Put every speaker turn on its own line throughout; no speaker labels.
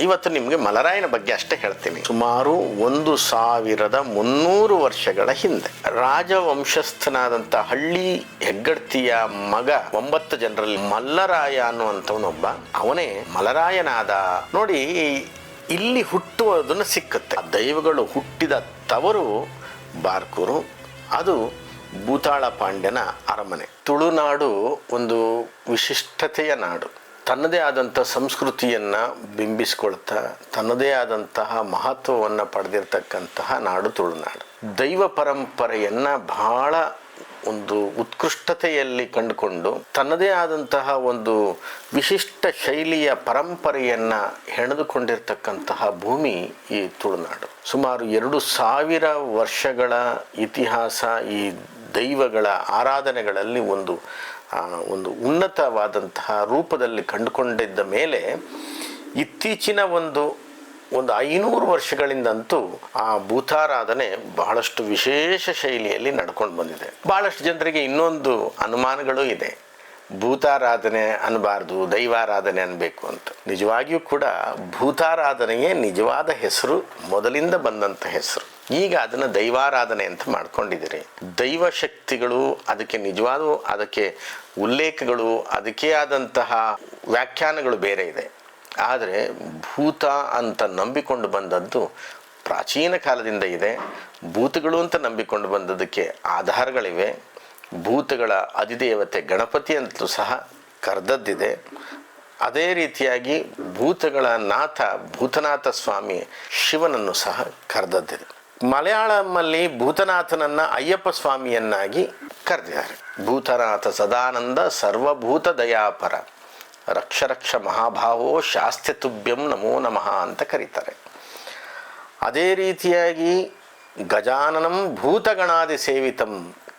ಇವತ್ತು ನಿಮಗೆ ಮಲರಾಯನ ಬಗ್ಗೆ ಅಷ್ಟೇ ಹೇಳ್ತೀನಿ. ಸುಮಾರು 1300 ವರ್ಷಗಳ ಹಿಂದೆ ರಾಜವಂಶಸ್ಥನಾದಂಥ ಹಳ್ಳಿ ಹೆಗ್ಗಡ್ತಿಯ ಮಗ 9 ಜನರಲ್ಲಿ ಮಲ್ಲರಾಯ ಅನ್ನುವಂಥವನೊಬ್ಬ, ಅವನೇ ಮಲರಾಯನಾದ. ನೋಡಿ, ಇಲ್ಲಿ ಹುಟ್ಟುವುದನ್ನು ಸಿಕ್ಕುತ್ತೆ. ದೈವಗಳು ಹುಟ್ಟಿದ ತವರು ಬಾರ್ಕೂರು, ಅದು ಭೂತಾಳ ಪಾಂಡ್ಯನ ಅರಮನೆ. ತುಳುನಾಡು ಒಂದು ವಿಶಿಷ್ಟತೆಯ ನಾಡು. ತನ್ನದೇ ಆದಂಥ ಸಂಸ್ಕೃತಿಯನ್ನು ಬಿಂಬಿಸ್ಕೊಳ್ತಾ ತನ್ನದೇ ಆದಂತಹ ಮಹತ್ವವನ್ನು ಪಡೆದಿರ್ತಕ್ಕಂತಹ ನಾಡು ತುಳುನಾಡು. ದೈವ ಪರಂಪರೆಯನ್ನು ಬಹಳ ಒಂದು ಉತ್ಕೃಷ್ಟತೆಯಲ್ಲಿ ಕಂಡುಕೊಂಡು ತನ್ನದೇ ಆದಂತಹ ಒಂದು ವಿಶಿಷ್ಟ ಶೈಲಿಯ ಪರಂಪರೆಯನ್ನು ಹೆಣೆದುಕೊಂಡಿರ್ತಕ್ಕಂತಹ ಭೂಮಿ ಈ ತುಳುನಾಡು. ಸುಮಾರು 2000 ವರ್ಷಗಳ ಇತಿಹಾಸ ಈ ದೈವಗಳ ಆರಾಧನೆಗಳಲ್ಲಿ ಒಂದು ಉನ್ನತವಾದಂತಹ ರೂಪದಲ್ಲಿ ಕಂಡುಕೊಂಡಿದ್ದ ಮೇಲೆ ಇತ್ತೀಚಿನ ಒಂದು 500 ವರ್ಷಗಳಿಂದಂತೂ ಆ ಭೂತಾರಾಧನೆ ಬಹಳಷ್ಟು ವಿಶೇಷ ಶೈಲಿಯಲ್ಲಿ ನಡ್ಕೊಂಡು ಬಂದಿದೆ. ಬಹಳಷ್ಟು ಜನರಿಗೆ ಇನ್ನೊಂದು ಅನುಮಾನಗಳು ಇದೆ, ಭೂತಾರಾಧನೆ ಅನ್ನಬಾರ್ದು, ದೈವಾರಾಧನೆ ಅನ್ನಬೇಕು ಅಂತ. ನಿಜವಾಗಿಯೂ ಕೂಡ ಭೂತಾರಾಧನೆಯೇ ನಿಜವಾದ ಹೆಸರು, ಮೊದಲಿಂದ ಬಂದಂಥ ಹೆಸರು. ಈಗ ಅದನ್ನು ದೈವಾರಾಧನೆ ಅಂತ ಮಾಡ್ಕೊಂಡಿದ್ದೀರಿ. ದೈವ ಶಕ್ತಿಗಳು, ಅದಕ್ಕೆ ಅದಕ್ಕೆ ಉಲ್ಲೇಖಗಳು, ಅದಕ್ಕೆ ಆದಂತಹ ವ್ಯಾಖ್ಯಾನಗಳು ಬೇರೆ ಇದೆ. ಆದರೆ ಭೂತ ಅಂತ ನಂಬಿಕೊಂಡು ಬಂದದ್ದು ಪ್ರಾಚೀನ ಕಾಲದಿಂದ ಇದೆ. ಭೂತಗಳು ಅಂತ ನಂಬಿಕೊಂಡು ಬಂದದಕ್ಕೆ ಆಧಾರಗಳಿವೆ. ಭೂತಗಳ ಅಧಿದೇವತೆ ಗಣಪತಿ ಅಂತಲೂ ಸಹ ಕರೆದದ್ದಿದೆ. ಅದೇ ರೀತಿಯಾಗಿ ಭೂತಗಳ ನಾಥ ಭೂತನಾಥ ಸ್ವಾಮಿ ಶಿವನನ್ನು ಸಹ ಕರೆದದ್ದಿದೆ. ಮಲಯಾಳಮಲ್ಲಿ ಭೂತನಾಥನನ್ನು ಅಯ್ಯಪ್ಪ ಸ್ವಾಮಿಯನ್ನಾಗಿ ಕರೆದಿದ್ದಾರೆ. ಭೂತನಾಥ ಸದಾನಂದ ಸರ್ವಭೂತ ದಯಾಪರ ರಕ್ಷ ರಕ್ಷ ಮಹಾಭಾವೋ ಶಾಸ್ತ್ಯ ತುಭ್ಯಂ ನಮೋ ನಮಃ ಅಂತ ಕರೀತಾರೆ. ಅದೇ ರೀತಿಯಾಗಿ ಗಜಾನನಂ ಭೂತಗಣಾದಿ ಸೇವಿತಂ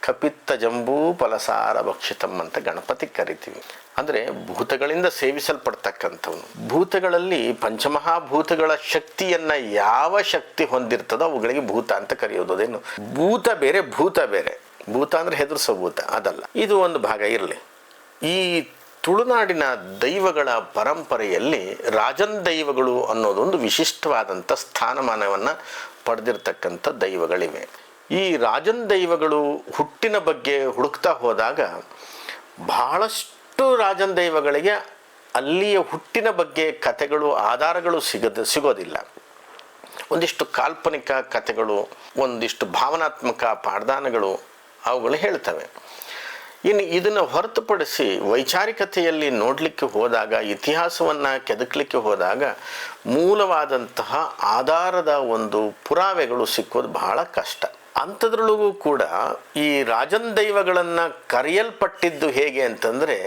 ಕಪಿತ್ತ ಜಂಬೂ ಫಲಸಾರ ಭಕ್ಷಿತಂ ಅಂತ ಗಣಪತಿ ಕರಿತೀವಿ. ಅಂದರೆ ಭೂತಗಳಿಂದ ಸೇವಿಸಲ್ಪಡ್ತಕ್ಕಂಥವನು. ಭೂತಗಳಲ್ಲಿ ಪಂಚಮಹಾಭೂತಗಳ ಶಕ್ತಿಯನ್ನು ಯಾವ ಶಕ್ತಿ ಹೊಂದಿರ್ತದೋ ಅವುಗಳಿಗೆ ಭೂತ ಅಂತ ಕರೆಯೋದು. ಅದೇನು ಭೂತ ಬೇರೆ, ಭೂತ ಬೇರೆ. ಭೂತ ಅಂದರೆ ಹೆದರಿಸೋ ಭೂತ ಅದಲ್ಲ. ಇದು ಒಂದು ಭಾಗ ಇರಲಿ. ಈ ತುಳುನಾಡಿನ ದೈವಗಳ ಪರಂಪರೆಯಲ್ಲಿ ರಾಜನ್ ದೈವಗಳು ಅನ್ನೋದೊಂದು ವಿಶಿಷ್ಟವಾದಂಥ ಸ್ಥಾನಮಾನವನ್ನು ಪಡೆದಿರ್ತಕ್ಕಂಥ ದೈವಗಳಿವೆ. ಈ ರಾಜನ್ ದೈವಗಳು ಹುಟ್ಟಿನ ಬಗ್ಗೆ ಹುಡುಕ್ತಾ ಹೋದಾಗ ಬಹಳಷ್ಟು ರಾಜನ್ ದೈವಗಳಿಗೆ ಅಲ್ಲಿಯ ಹುಟ್ಟಿನ ಬಗ್ಗೆ ಕಥೆಗಳು, ಆಧಾರಗಳು ಸಿಗೋದಿಲ್ಲ. ಒಂದಿಷ್ಟು ಕಾಲ್ಪನಿಕ ಕಥೆಗಳು, ಒಂದಿಷ್ಟು ಭಾವನಾತ್ಮಕ ಪಾಡ್ದಾನಗಳು ಅವುಗಳು ಹೇಳ್ತವೆ. ಇನ್ನು ಇದನ್ನು ಹೊರತುಪಡಿಸಿ ವೈಚಾರಿಕತೆಯಲ್ಲಿ ನೋಡಲಿಕ್ಕೆ ಹೋದಾಗ, ಇತಿಹಾಸವನ್ನು ಕೆದಕಲಿಕ್ಕೆ ಹೋದಾಗ ಮೂಲವಾದಂತಹ ಆಧಾರದ ಒಂದು ಪುರಾವೆಗಳು ಸಿಕ್ಕೋದು ಬಹಳ ಕಷ್ಟ. ಅಂಥದ್ರೊಳಗೂ ಕೂಡ ಈ ರಾಜನ್ ದೈವಗಳನ್ನು ಕರೆಯಲ್ಪಟ್ಟಿದ್ದು ಹೇಗೆ ಅಂತಂದರೆ,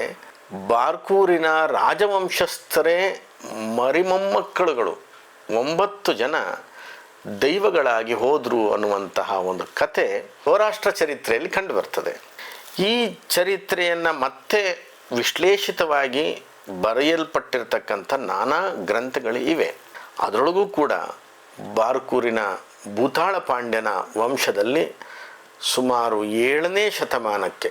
ಬಾರ್ಕೂರಿನ ರಾಜವಂಶಸ್ಥರೇ ಮರಿಮೊಮ್ಮಕ್ಕಳುಗಳು 9 ಜನ ದೈವಗಳಾಗಿ ಹೋದರು ಅನ್ನುವಂತಹ ಒಂದು ಕತೆ ಸೌರಾಷ್ಟ್ರ ಚರಿತ್ರೆಯಲ್ಲಿ ಕಂಡುಬರ್ತದೆ. ಈ ಚರಿತ್ರೆಯನ್ನು ಮತ್ತೆ ವಿಶ್ಲೇಷಿತವಾಗಿ ಬರೆಯಲ್ಪಟ್ಟಿರ್ತಕ್ಕಂಥ ನಾನಾ ಗ್ರಂಥಗಳು ಇವೆ. ಅದರೊಳಗೂ ಕೂಡ ಬಾರ್ಕೂರಿನ ಭೂತಾಳ ಪಾಂಡ್ಯನ ವಂಶದಲ್ಲಿ ಸುಮಾರು 7ನೇ ಶತಮಾನಕ್ಕೆ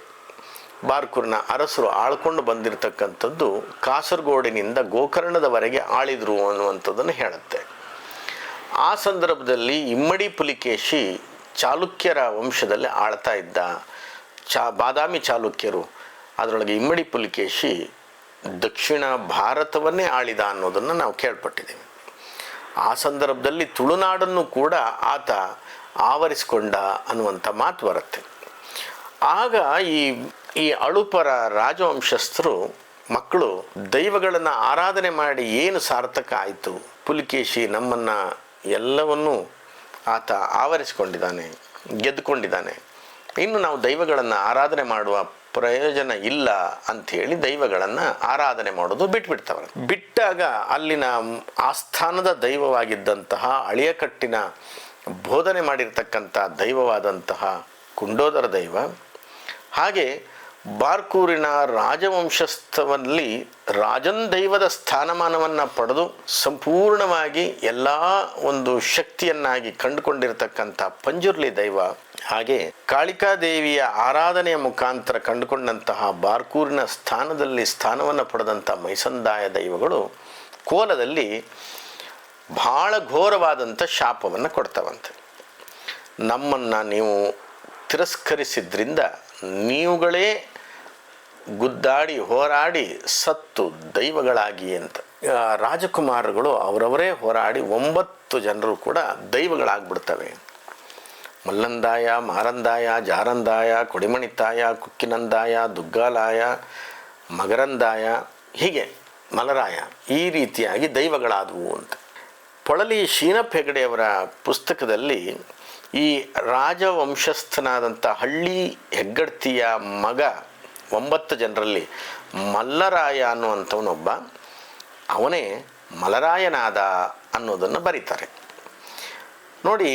ಬಾರ್ಕೂರಿನ ಅರಸರು ಆಳ್ಕೊಂಡು ಬಂದಿರತಕ್ಕಂಥದ್ದು ಕಾಸರಗೋಡಿನಿಂದ ಗೋಕರ್ಣದವರೆಗೆ ಆಳಿದರು ಅನ್ನುವಂಥದ್ದನ್ನು ಹೇಳುತ್ತೆ. ಆ ಸಂದರ್ಭದಲ್ಲಿ ಇಮ್ಮಡಿ ಪುಲಿಕೇಶಿ ಚಾಲುಕ್ಯರ ವಂಶದಲ್ಲಿ ಆಳ್ತಾ ಇದ್ದ. ಬಾದಾಮಿ ಚಾಲುಕ್ಯರು, ಅದರೊಳಗೆ ಇಮ್ಮಡಿ ಪುಲಿಕೇಶಿ ದಕ್ಷಿಣ ಭಾರತವನ್ನೇ ಆಳಿದ ಅನ್ನೋದನ್ನು ನಾವು ಕೇಳ್ಪಟ್ಟಿದ್ದೇವೆ. ಆ ಸಂದರ್ಭದಲ್ಲಿ ತುಳುನಾಡನ್ನು ಕೂಡ ಆತ ಆವರಿಸಿಕೊಂಡ ಅನ್ನುವಂಥ ಮಾತು ಬರುತ್ತೆ. ಆಗ ಈ ಅಳುಪರ ರಾಜವಂಶಸ್ಥರು ಮಕ್ಕಳು ದೈವಗಳನ್ನು ಆರಾಧನೆ ಮಾಡಿ ಏನು ಸಾರ್ಥಕ ಆಯಿತು, ಪುಲಿಕೇಶಿ ನಮ್ಮನ್ನು ಎಲ್ಲವನ್ನೂ ಆತ ಆವರಿಸಿಕೊಂಡಿದ್ದಾನೆ, ಗೆದ್ದುಕೊಂಡಿದ್ದಾನೆ, ಇನ್ನು ನಾವು ದೈವಗಳನ್ನು ಆರಾಧನೆ ಮಾಡುವ ಪ್ರಯೋಜನ ಇಲ್ಲ ಅಂಥೇಳಿ ದೈವಗಳನ್ನು ಆರಾಧನೆ ಮಾಡೋದು ಬಿಟ್ಬಿಡ್ತವ್ರೆ. ಬಿಟ್ಟಾಗ ಅಲ್ಲಿನ ಆಸ್ಥಾನದ ದೈವವಾಗಿದ್ದಂತಹ ಅಳಿಯಕಟ್ಟಿನ ಬೋಧನೆ ಮಾಡಿರ್ತಕ್ಕಂಥ ದೈವವಾದಂತಹ ಕುಂಡೋದರ ದೈವ, ಹಾಗೆ ಬಾರ್ಕೂರಿನ ರಾಜವಂಶಸ್ಥವಲ್ಲಿ ರಾಜನ್ ದೈವದ ಸ್ಥಾನಮಾನವನ್ನು ಪಡೆದು ಸಂಪೂರ್ಣವಾಗಿ ಎಲ್ಲ ಒಂದು ಶಕ್ತಿಯನ್ನಾಗಿ ಕಂಡುಕೊಂಡಿರತಕ್ಕಂಥ ಪಂಜುರ್ಲಿ ದೈವ, ಹಾಗೆ ಕಾಳಿಕಾದೇವಿಯ ಆರಾಧನೆಯ ಮುಖಾಂತರ ಕಂಡುಕೊಂಡಂತಹ ಬಾರ್ಕೂರಿನ ಸ್ಥಾನದಲ್ಲಿ ಸ್ಥಾನವನ್ನು ಪಡೆದಂಥ ಮೈಸಂದಾಯ ದೈವಗಳು ಕೋಲದಲ್ಲಿ ಭಾಳ ಘೋರವಾದಂಥ ಶಾಪವನ್ನು ಕೊಡ್ತಾವಂತೆ. ನಮ್ಮನ್ನು ನೀವು ತಿರಸ್ಕರಿಸಿದ್ರಿಂದ ನೀವುಗಳೇ ಗುದ್ದಾಡಿ ಹೋರಾಡಿ ಸತ್ತು ದೈವಗಳಾಗಿ ಅಂತ. ರಾಜಕುಮಾರಗಳು ಅವರವರೇ ಹೋರಾಡಿ 9 ಜನರು ಕೂಡ ದೈವಗಳಾಗ್ಬಿಡ್ತವೆ. ಮಲ್ಲಂದಾಯ, ಮಾರಂದಾಯ, ಜಾರಂದಾಯ, ಕೊಡಿಮಣಿತಾಯ, ಕುಕ್ಕಿನಂದಾಯ, ದುಗ್ಗಾಲಾಯ, ಮಗರಂದಾಯ, ಹೀಗೆ ಮಲರಾಯ, ಈ ರೀತಿಯಾಗಿ ದೈವಗಳಾದವು ಅಂತ. ಪೊಳಲಿ ಶೀನಪ್ಪ ಹೆಗಡೆಯವರ ಪುಸ್ತಕದಲ್ಲಿ ಈ ರಾಜವಂಶಸ್ಥನಾದಂಥ ಹಳ್ಳಿ ಹೆಗ್ಗಡ್ತಿಯ ಮಗ 9 ಜನರಲ್ಲಿ ಮಲ್ಲರಾಯ ಅನ್ನುವಂಥವನೊಬ್ಬ, ಅವನೇ ಮಲರಾಯನಾದ ಅನ್ನೋದನ್ನು ಬರೀತಾರೆ. ನೋಡಿ,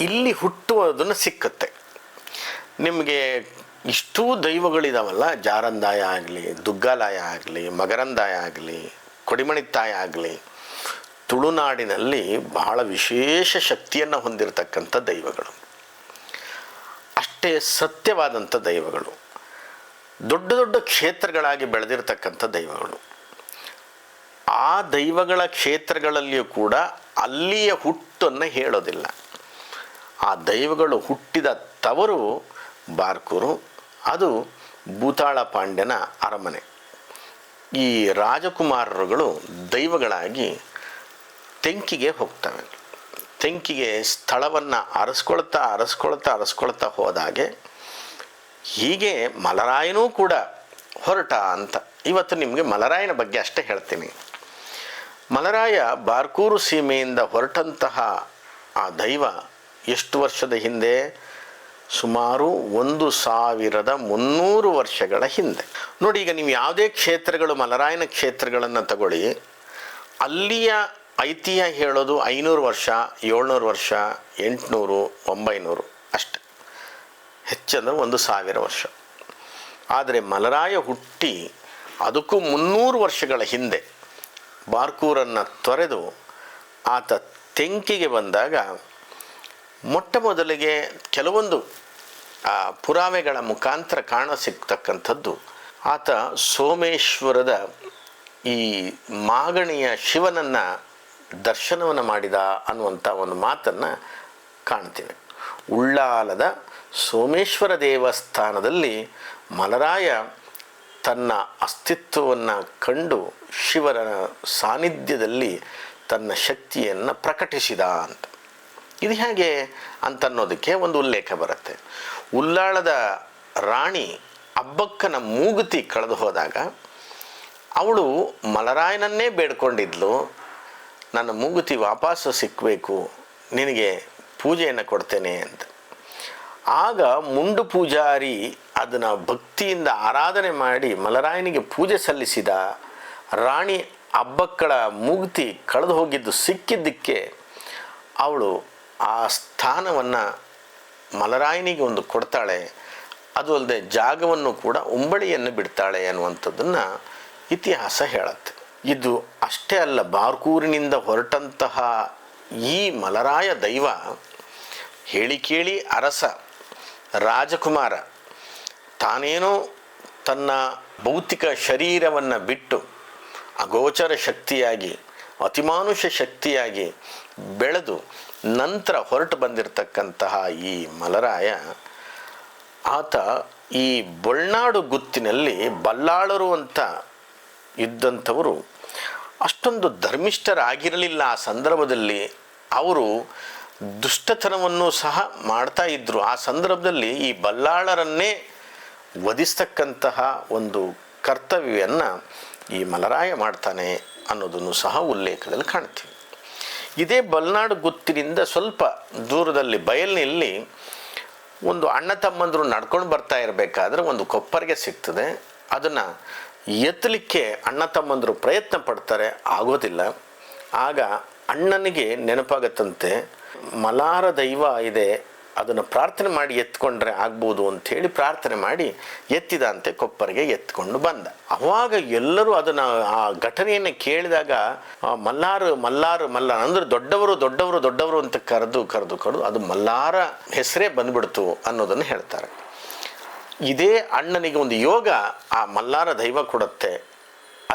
ಇಲ್ಲಿ ಹುಟ್ಟುವುದನ್ನು ಸಿಕ್ಕತ್ತೆ ನಿಮಗೆ. ಇಷ್ಟೂ ದೈವಗಳಿದಾವಲ್ಲ, ಜಾರಂದಾಯ ಆಗಲಿ, ದುಗ್ಗಾಲಾಯ ಆಗಲಿ, ಮಗರಂದಾಯ ಆಗಲಿ, ಕೊಡಿಮಣಿತಾಯ ಆಗಲಿ, ತುಳುನಾಡಿನಲ್ಲಿ ಬಹಳ ವಿಶೇಷ ಶಕ್ತಿಯನ್ನು ಹೊಂದಿರತಕ್ಕಂಥ ದೈವಗಳು, ಅಷ್ಟೇ ಸತ್ಯವಾದಂಥ ದೈವಗಳು, ದೊಡ್ಡ ದೊಡ್ಡ ಕ್ಷೇತ್ರಗಳಾಗಿ ಬೆಳೆದಿರ್ತಕ್ಕಂಥ ದೈವಗಳು. ಆ ದೈವಗಳ ಕ್ಷೇತ್ರಗಳಲ್ಲಿಯೂ ಕೂಡ ಅಲ್ಲಿಯ ಹುಟ್ಟನ್ನು ಹೇಳೋದಿಲ್ಲ. ಆ ದೈವಗಳು ಹುಟ್ಟಿದ ತವರು ಬಾರ್ಕೂರು, ಅದು ಭೂತಾಳ ಪಾಂಡ್ಯನ ಅರಮನೆ. ಈ ರಾಜಕುಮಾರರುಗಳು ದೈವಗಳಾಗಿ ತೆಂಕಿಗೆ ಹೋಗ್ತವೆ. ತೆಂಕಿಗೆ ಸ್ಥಳವನ್ನು ಅರಸ್ಕೊಳ್ತಾ ಹೋದಾಗೆ ಹೀಗೆ ಮಲರಾಯನೂ ಕೂಡ ಹೊರಟ ಅಂತ. ಇವತ್ತು ನಿಮಗೆ ಮಲರಾಯನ ಬಗ್ಗೆ ಅಷ್ಟೇ ಹೇಳ್ತೀನಿ. ಮಲರಾಯ ಬಾರ್ಕೂರು ಸೀಮೆಯಿಂದ ಹೊರಟಂತಹ ಆ ದೈವ ಎಷ್ಟು ವರ್ಷದ ಹಿಂದೆ? ಸುಮಾರು 1300 ವರ್ಷಗಳ ಹಿಂದೆ. ನೋಡಿ, ಈಗ ನೀವು ಯಾವುದೇ ಕ್ಷೇತ್ರಗಳು, ಮಲರಾಯನ ಕ್ಷೇತ್ರಗಳನ್ನು ತಗೊಳ್ಳಿ, ಅಲ್ಲಿಯ ಐತಿಹ್ಯ ಹೇಳೋದು 500 ವರ್ಷ, 700 ವರ್ಷ, 800, 900 ಅಷ್ಟೆ, ಹೆಚ್ಚಂದ್ರೆ 1000 ವರ್ಷ. ಆದರೆ ಮಲರಾಯ ಹುಟ್ಟಿ ಅದಕ್ಕೂ 300 ವರ್ಷಗಳ ಹಿಂದೆ ಬಾರ್ಕೂರನ್ನು ತೊರೆದು ಆತ ತೆಂಕಿಗೆ ಬಂದಾಗ ಮೊಟ್ಟ ಮೊದಲಿಗೆ ಕೆಲವೊಂದು ಪುರಾವೆಗಳ ಮುಖಾಂತರ ಕಾಣಸಿಗ್ತಕ್ಕಂಥದ್ದು, ಆತ ಸೋಮೇಶ್ವರದ ಈ ಮಾಗಣಿಯ ಶಿವನನ್ನು ದರ್ಶನವನ್ನು ಮಾಡಿದ ಅನ್ನುವಂಥ ಒಂದು ಮಾತನ್ನು ಕಾಣ್ತೀವಿ. ಉಳ್ಳಾಲದ ಸೋಮೇಶ್ವರ ದೇವಸ್ಥಾನದಲ್ಲಿ ಮಲರಾಯ ತನ್ನ ಅಸ್ತಿತ್ವವನ್ನು ಕಂಡು ಶಿವನ ಸಾನ್ನಿಧ್ಯದಲ್ಲಿ ತನ್ನ ಶಕ್ತಿಯನ್ನು ಪ್ರಕಟಿಸಿದ ಅಂತ. ಇದು ಹೇಗೆ ಅಂತನ್ನೋದಕ್ಕೆ ಒಂದು ಉಲ್ಲೇಖ ಬರುತ್ತೆ. ಉಳ್ಳಾಳದ ರಾಣಿ ಅಬ್ಬಕ್ಕನ ಮೂಗುತಿ ಕಳೆದು ಹೋದಾಗ ಅವಳು ಮಲರಾಯನನ್ನೇ ಬೇಡ್ಕೊಂಡಿದ್ಲು, ನನ್ನ ಮೂಗುತಿ ವಾಪಸ್ಸು ಸಿಕ್ಕಬೇಕು, ನಿನಗೆ ಪೂಜೆಯನ್ನು ಕೊಡ್ತೇನೆ ಅಂತ. ಆಗ ಮುಂಡು ಪೂಜಾರಿ ಅದನ್ನು ಭಕ್ತಿಯಿಂದ ಆರಾಧನೆ ಮಾಡಿ ಮಲರಾಯನಿಗೆ ಪೂಜೆ ಸಲ್ಲಿಸಿದ. ರಾಣಿ ಅಬ್ಬಕ್ಕಳ ಮೂಗುತಿ ಕಳೆದು ಹೋಗಿದ್ದು ಸಿಕ್ಕಿದ್ದಕ್ಕೆ ಅವಳು ಆ ಸ್ಥಾನವನ್ನು ಮಲರಾಯನಿಗೆ ಒಂದು ಕೊಡ್ತಾಳೆ. ಅದು ಅಲ್ಲದೆ ಜಾಗವನ್ನು ಕೂಡ ಉಂಬಳಿಯನ್ನು ಬಿಡ್ತಾಳೆ ಅನ್ನುವಂಥದ್ದನ್ನು ಇತಿಹಾಸ ಹೇಳುತ್ತೆ. ಇದು ಅಷ್ಟೇ ಅಲ್ಲ, ಬಾರ್ಕೂರಿನಿಂದ ಹೊರಟಂತಹ ಈ ಮಲರಾಯ ದೈವ ಹೇಳಿ ಕೇಳಿ ಅರಸ ರಾಜಕುಮಾರ ತಾನೇನೋ ತನ್ನ ಭೌತಿಕ ಶರೀರವನ್ನು ಬಿಟ್ಟು ಅಗೋಚರ ಶಕ್ತಿಯಾಗಿ, ಅತಿಮಾನುಷ ಶಕ್ತಿಯಾಗಿ ಬೆಳೆದು ನಂತರ ಹೊರಟು ಬಂದಿರತಕ್ಕಂತಹ ಈ ಮಲರಾಯ, ಆತ ಈ ಬೊಳ್ನಾಡು ಗುತ್ತಿನಲ್ಲಿ ಬಲ್ಲಾಳರು ಅಂತ ಇದ್ದಂಥವರು ಅಷ್ಟೊಂದು ಧರ್ಮಿಷ್ಠರಾಗಿರಲಿಲ್ಲ. ಆ ಸಂದರ್ಭದಲ್ಲಿ ಅವರು ದುಷ್ಟತನವನ್ನು ಸಹ ಮಾಡ್ತಾ ಇದ್ದರು. ಆ ಸಂದರ್ಭದಲ್ಲಿ ಈ ಬಲ್ಲಾಳರನ್ನೇ ವಧಿಸ್ತಕ್ಕಂತಹ ಒಂದು ಕರ್ತವ್ಯವನ್ನು ಈ ಮಲರಾಯ ಮಾಡ್ತಾನೆ ಅನ್ನೋದನ್ನು ಸಹ ಉಲ್ಲೇಖದಲ್ಲಿ ಕಾಣ್ತೀವಿ. ಇದೇ ಬಲ್ನಾಡು ಗುತ್ತಿನಿಂದ ಸ್ವಲ್ಪ ದೂರದಲ್ಲಿ ಬಯಲಿನಲ್ಲಿ ಒಂದು ಅಣ್ಣ ತಮ್ಮಂದರು ನಡ್ಕೊಂಡು ಬರ್ತಾ ಇರಬೇಕಾದ್ರೆ ಒಂದು ಕೊಪ್ಪರಿಗೆ ಸಿಗ್ತದೆ. ಅದನ್ನು ಎತ್ತಲಿಕ್ಕೆ ಅಣ್ಣ ತಮ್ಮಂದರು ಪ್ರಯತ್ನ ಪಡ್ತಾರೆ, ಆಗೋದಿಲ್ಲ. ಆಗ ಅಣ್ಣನಿಗೆ ನೆನಪಾಗತ್ತಂತೆ, ಮಲಾರ ದೈವ ಇದೆ, ಅದನ್ನು ಪ್ರಾರ್ಥನೆ ಮಾಡಿ ಎತ್ಕೊಂಡ್ರೆ ಆಗ್ಬೋದು ಅಂಥೇಳಿ ಪ್ರಾರ್ಥನೆ ಮಾಡಿ ಎತ್ತಿದಂತೆ ಕೊಪ್ಪರಿಗೆ ಎತ್ಕೊಂಡು ಬಂದ. ಅವಾಗ ಎಲ್ಲರೂ ಅದನ್ನು ಆ ಘಟನೆಯನ್ನು ಕೇಳಿದಾಗ ಮಲ್ಲಾರು ಮಲ್ಲಾರು ಮಲ್ಲಾರ ಅಂದರೆ ದೊಡ್ಡವರು ಅಂತ ಕರೆದು ಅದು ಮಲ್ಲಾರ ಹೆಸರೇ ಬಂದ್ಬಿಡ್ತು ಅನ್ನೋದನ್ನು ಹೇಳ್ತಾರೆ. ಇದೇ ಅಣ್ಣನಿಗೆ ಒಂದು ಯೋಗ ಆ ಮಲ್ಲಾರ ದೈವ ಕೊಡುತ್ತೆ.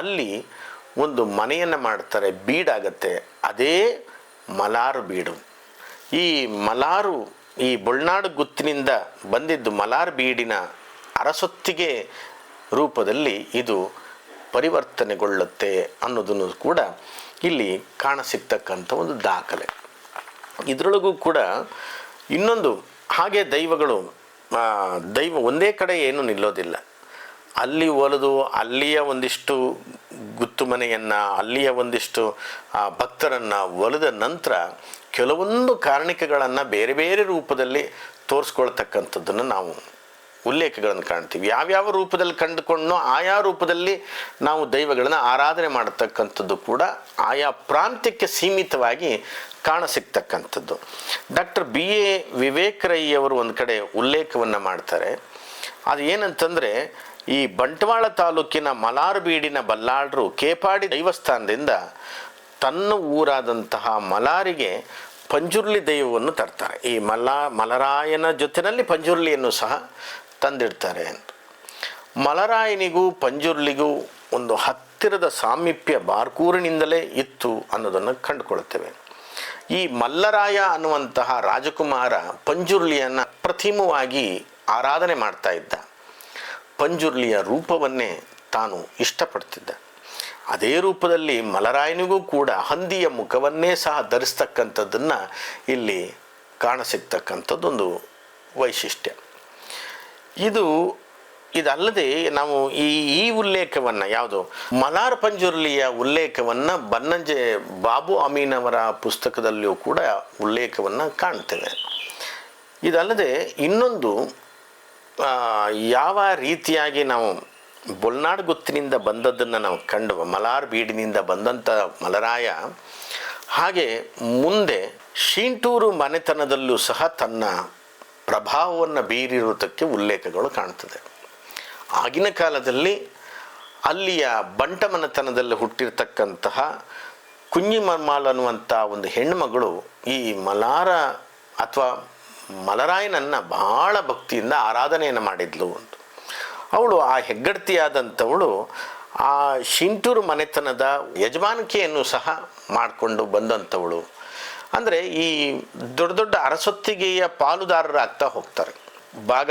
ಅಲ್ಲಿ ಒಂದು ಮನೆಯನ್ನು ಮಾಡ್ತಾರೆ, ಬೀಡಾಗತ್ತೆ. ಅದೇ ಮಲಾರು ಬೀಡು. ಈ ಮಲಾರು ಈ ಬೊಳ್ನಾಡು ಗುತ್ತಿನಿಂದ ಬಂದಿದ್ದು ಮಲಾರ್ ಬೀಡಿನ ಅರಸೊತ್ತಿಗೆ ರೂಪದಲ್ಲಿ ಇದು ಪರಿವರ್ತನೆಗೊಳ್ಳುತ್ತೆ ಅನ್ನೋದನ್ನು ಕೂಡ ಇಲ್ಲಿ ಕಾಣಸಿಗ್ತಕ್ಕಂಥ ಒಂದು ದಾಖಲೆ. ಇದರೊಳಗೂ ಕೂಡ ಇನ್ನೊಂದು ಹಾಗೆ ದೈವ ಒಂದೇ ಕಡೆ ಏನೂ ನಿಲ್ಲೋದಿಲ್ಲ. ಅಲ್ಲಿ ಒಲಿದು ಅಲ್ಲಿಯ ಒಂದಿಷ್ಟು ಗುತ್ತು ಮನೆಯನ್ನು, ಅಲ್ಲಿಯ ಒಂದಿಷ್ಟು ಭಕ್ತರನ್ನು ಒಲಿದ ನಂತರ ಕೆಲವೊಂದು ಕಾರಣಿಕೆಗಳನ್ನು ಬೇರೆ ಬೇರೆ ರೂಪದಲ್ಲಿ ತೋರಿಸ್ಕೊಳ್ತಕ್ಕಂಥದ್ದನ್ನು ನಾವು ಉಲ್ಲೇಖಗಳನ್ನು ಕಾಣ್ತೀವಿ. ಯಾವ್ಯಾವ ರೂಪದಲ್ಲಿ ಕಂಡುಕೊಂಡು ಆಯಾ ರೂಪದಲ್ಲಿ ನಾವು ದೈವಗಳನ್ನು ಆರಾಧನೆ ಮಾಡತಕ್ಕಂಥದ್ದು ಕೂಡ ಆಯಾ ಪ್ರಾಂತ್ಯಕ್ಕೆ ಸೀಮಿತವಾಗಿ ಕಾಣಸಿಗ್ತಕ್ಕಂಥದ್ದು. ಡಾಕ್ಟರ್ BA ವಿವೇಕ್ ರೈ ಅವರು ಒಂದು ಕಡೆ ಉಲ್ಲೇಖವನ್ನು ಮಾಡ್ತಾರೆ. ಅದು ಏನಂತಂದರೆ, ಈ ಬಂಟ್ವಾಳ ತಾಲೂಕಿನ ಮಲಾರ್ಬೀಡಿನ ಬಲ್ಲಾಳರು ಕೇಪಾಡಿ ದೈವಸ್ಥಾನದಿಂದ ತನ್ನ ಊರಾದಂತಹ ಮಲಾರಿಗೆ ಪಂಜುರ್ಲಿ ದೈವವನ್ನು ತರ್ತಾರೆ. ಈ ಮಲರಾಯನ ಜೊತೆಯಲ್ಲಿ ಪಂಜುರ್ಲಿಯನ್ನು ಸಹ ತಂದಿಡ್ತಾರೆ ಅಂತ. ಮಲರಾಯನಿಗೂ ಪಂಜುರ್ಲಿಗೂ ಒಂದು ಹತ್ತಿರದ ಸಾಮೀಪ್ಯ ಬಾರ್ಕೂರಿನಿಂದಲೇ ಇತ್ತು ಅನ್ನೋದನ್ನು ಕಂಡುಕೊಳ್ತೇವೆ. ಈ ಮಲ್ಲರಾಯ ಅನ್ನುವಂತಹ ರಾಜಕುಮಾರ ಪಂಜುರ್ಲಿಯನ್ನು ಪ್ರತಿಮವಾಗಿ ಆರಾಧನೆ ಮಾಡ್ತಾ ಇದ್ದ. ಪಂಜುರ್ಲಿಯ ರೂಪವನ್ನೇ ತಾನು ಇಷ್ಟಪಡ್ತಿದ್ದ. ಅದೇ ರೂಪದಲ್ಲಿ ಮಲರಾಯನಿಗೂ ಕೂಡ ಹಂದಿಯ ಮುಖವನ್ನೇ ಸಹ ಧರಿಸ್ತಕ್ಕಂಥದ್ದನ್ನು ಇಲ್ಲಿ ಕಾಣಸಿಗ್ತಕ್ಕಂಥದ್ದೊಂದು ವೈಶಿಷ್ಟ್ಯ. ಇದಲ್ಲದೆ ನಾವು ಈ ಉಲ್ಲೇಖವನ್ನು ಯಾವುದು ಮಲಾರ್ ಪಂಜುರ್ಲಿಯ ಉಲ್ಲೇಖವನ್ನು ಬನ್ನಂಜೆ ಬಾಬು ಅಮೀನ್ ಅವರ ಪುಸ್ತಕದಲ್ಲಿಯೂ ಕೂಡ ಉಲ್ಲೇಖವನ್ನು ಕಾಣ್ತೇವೆ. ಇದಲ್ಲದೆ ಇನ್ನೊಂದು ಯಾವ ರೀತಿಯಾಗಿ ನಾವು ಬೊಳ್ನಾಡು ಗುತ್ತಿನಿಂದ ಬಂದದ್ದನ್ನು ನಾವು ಕಂಡು ಮಲಾರ್ ಬೀಡಿನಿಂದ ಬಂದಂಥ ಮಲರಾಯ ಹಾಗೆ ಮುಂದೆ ಶೀಂಟೂರು ಮನೆತನದಲ್ಲೂ ಸಹ ತನ್ನ ಪ್ರಭಾವವನ್ನು ಬೀರಿರುವುದಕ್ಕೆ ಉಲ್ಲೇಖಗಳು ಕಾಣ್ತದೆ. ಆಗಿನ ಕಾಲದಲ್ಲಿ ಅಲ್ಲಿಯ ಬಂಟ ಮನೆತನದಲ್ಲಿ ಹುಟ್ಟಿರ್ತಕ್ಕಂತಹ ಕುಂಜಿಮರ್ಮಾಲ್ ಅನ್ನುವಂಥ ಒಂದು ಹೆಣ್ಣುಮಗಳು ಈ ಮಲಾರ ಅಥವಾ ಮಲರಾಯನನ್ನು ಬಹಳ ಭಕ್ತಿಯಿಂದ ಆರಾಧನೆಯನ್ನು ಮಾಡಿದ್ಲು ಅಂತ. ಅವಳು ಆ ಹೆಗ್ಗಡ್ತಿಯಾದಂಥವಳು ಆ ಶಿಂಟೂರು ಮನೆತನದ ಯಜಮಾನಿಕೆಯನ್ನು ಸಹ ಮಾಡಿಕೊಂಡು ಬಂದಂಥವಳು. ಅಂದರೆ ಈ ದೊಡ್ಡ ದೊಡ್ಡ ಅರಸೊತ್ತಿಗೆಯ ಪಾಲುದಾರರಾಗ್ತಾ ಹೋಗ್ತಾರೆ. ಭಾಗ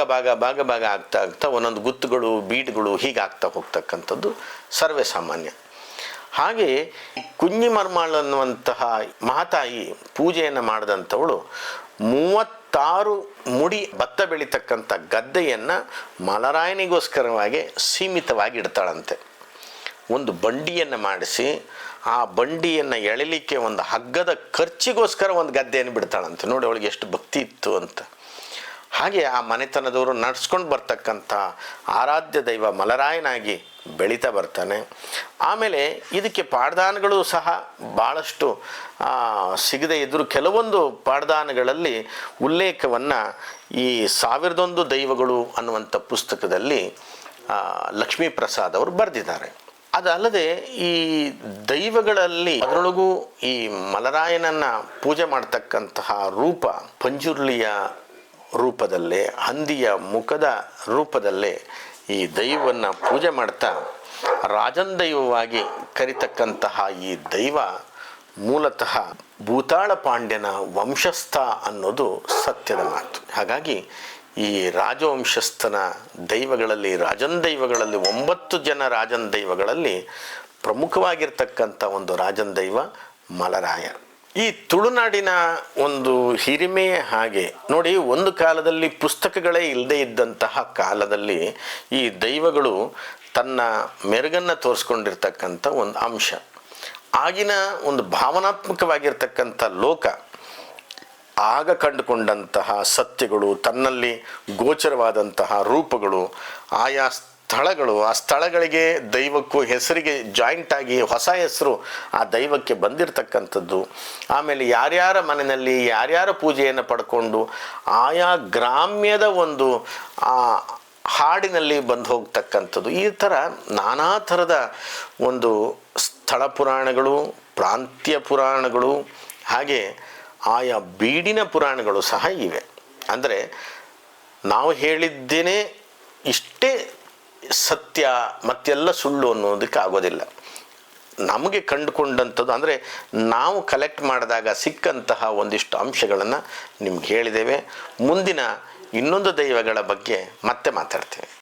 ಆಗ್ತಾ ಒಂದೊಂದು ಗುತ್ತುಗಳು, ಬೀಡುಗಳು ಹೀಗಾಗ್ತಾ ಹೋಗ್ತಕ್ಕಂಥದ್ದು ಸರ್ವೇ ಸಾಮಾನ್ಯ. ಹಾಗೆ ಕುಂಜಿಮರ್ಮಾಳ್ ಅನ್ನುವಂತಹ ಮಹಾತಾಯಿ ಪೂಜೆಯನ್ನು ಮಾಡಿದಂಥವಳು 36 ಮುಡಿ ಭತ್ತ ಬೆಳೀತಕ್ಕಂಥ ಗದ್ದೆಯನ್ನು ಮಲರಾಯನಿಗೋಸ್ಕರವಾಗಿ ಸೀಮಿತವಾಗಿ ಇಡ್ತಾಳಂತೆ. ಒಂದು ಬಂಡಿಯನ್ನು ಮಾಡಿಸಿ ಆ ಬಂಡಿಯನ್ನು ಎಳಿಲಿಕ್ಕೆ ಒಂದು ಹಗ್ಗದ ಖರ್ಚಿಗೋಸ್ಕರ ಒಂದು ಗದ್ದೆಯನ್ನು ಬಿಡ್ತಾಳಂತೆ. ನೋಡಿ ಅವಳಿಗೆ ಎಷ್ಟು ಭಕ್ತಿ ಇತ್ತು ಅಂತ. ಹಾಗೆ ಆ ಮನೆತನದವರು ನಡೆಸ್ಕೊಂಡು ಬರ್ತಕ್ಕಂಥ ಆರಾಧ್ಯ ದೈವ ಮಲರಾಯನಾಗಿ ಬೆಳೀತಾ ಬರ್ತಾನೆ. ಆಮೇಲೆ ಇದಕ್ಕೆ ಪಾಡ್ದಾನಗಳು ಸಹ ಭಾಳಷ್ಟು ಸಿಗದೇ ಇದ್ದರೂ ಕೆಲವೊಂದು ಪಾಡ್ದಾನಗಳಲ್ಲಿ ಉಲ್ಲೇಖವನ್ನು ಈ 1001 ದೈವಗಳು ಅನ್ನುವಂಥ ಪುಸ್ತಕದಲ್ಲಿ ಲಕ್ಷ್ಮೀ ಪ್ರಸಾದ್ ಅವರು ಬರೆದಿದ್ದಾರೆ. ಅದಲ್ಲದೆ ಈ ದೈವಗಳಲ್ಲಿ ಅದರೊಳಗೂ ಈ ಮಲರಾಯನನ್ನು ಪೂಜೆ ಮಾಡ್ತಕ್ಕಂತಹ ರೂಪ ಪಂಜುರ್ಲಿಯ ರೂಪದಲ್ಲೇ, ಹಂದಿಯ ಮುಖದ ರೂಪದಲ್ಲೇ ಈ ದೈವವನ್ನು ಪೂಜೆ ಮಾಡ್ತಾ ರಾಜನ್ ದೈವವಾಗಿ ಕರಿತಕ್ಕಂತಹ ಈ ದೈವ ಮೂಲತಃ ಭೂತಾಳ ಪಾಂಡ್ಯನ ವಂಶಸ್ಥ ಅನ್ನೋದು ಸತ್ಯದ ಮಾತು. ಹಾಗಾಗಿ ಈ ರಾಜವಂಶಸ್ಥನ ದೈವಗಳಲ್ಲಿ, ರಾಜನ್ ದೈವಗಳಲ್ಲಿ 9 ಜನ ರಾಜನ್ ದೈವಗಳಲ್ಲಿ ಪ್ರಮುಖವಾಗಿರ್ತಕ್ಕಂಥ ಒಂದು ರಾಜನ್ ದೈವ ಮಲರಾಯ. ಈ ತುಳುನಾಡಿನ ಒಂದು ಹಿರಿಮೆಯ ಹಾಗೆ ನೋಡಿ, ಒಂದು ಕಾಲದಲ್ಲಿ ಪುಸ್ತಕಗಳೇ ಇಲ್ಲದೆ ಇದ್ದಂತಹ ಕಾಲದಲ್ಲಿ ಈ ದೈವಗಳು ತನ್ನ ಮೆರುಗನ್ನು ತೋರಿಸ್ಕೊಂಡಿರ್ತಕ್ಕಂಥ ಒಂದು ಅಂಶ. ಆಗಿನ ಒಂದು ಭಾವನಾತ್ಮಕವಾಗಿರ್ತಕ್ಕಂಥ ಲೋಕ ಆಗ ಕಂಡುಕೊಂಡಂತಹ ಸತ್ಯಗಳು, ತನ್ನಲ್ಲಿ ಗೋಚರವಾದಂತಹ ರೂಪಗಳು, ಆಯಾ ಸ್ಥಳಗಳು, ಆ ಸ್ಥಳಗಳಿಗೆ ದೈವಕ್ಕೂ ಹೆಸರಿಗೆ ಜಾಯಿಂಟ್ ಆಗಿ ಹೊಸ ಹೆಸರು ಆ ದೈವಕ್ಕೆ ಬಂದಿರತಕ್ಕಂಥದ್ದು. ಆಮೇಲೆ ಯಾರ್ಯಾರ ಮನೆಯಲ್ಲಿ ಯಾರ್ಯಾರ ಪೂಜೆಯನ್ನು ಪಡ್ಕೊಂಡು ಆಯಾ ಗ್ರಾಮ್ಯದ ಒಂದು ಹಾಡಿನಲ್ಲಿ ಬಂದು ಹೋಗ್ತಕ್ಕಂಥದ್ದು. ಈ ಥರ ನಾನಾ ಥರದ ಒಂದು ಸ್ಥಳ ಪುರಾಣಗಳು, ಪ್ರಾಂತ್ಯ ಪುರಾಣಗಳು, ಹಾಗೆ ಆಯಾ ಬೀಡಿನ ಪುರಾಣಗಳು ಸಹ ಇವೆ. ಅಂದರೆ ನಾವು ಹೇಳಿದ್ದೇನೆ ಇಷ್ಟೇ ಸತ್ಯ ಮತ್ತೆಲ್ಲ ಸುಳ್ಳು ಅನ್ನೋದಕ್ಕೆ ಆಗೋದಿಲ್ಲ. ನಮಗೆ ಕಂಡುಕೊಂಡಂಥದ್ದು ಅಂದರೆ ನಾವು ಕಲೆಕ್ಟ್ ಮಾಡಿದಾಗ ಸಿಕ್ಕಂತಹ ಒಂದಿಷ್ಟು ಅಂಶಗಳನ್ನು ನಿಮ್ಗೆ ಹೇಳಿದ್ದೇವೆ. ಮುಂದಿನ ಇನ್ನೊಂದು ದೈವಗಳ ಬಗ್ಗೆ ಮತ್ತೆ ಮಾತಾಡ್ತೇವೆ.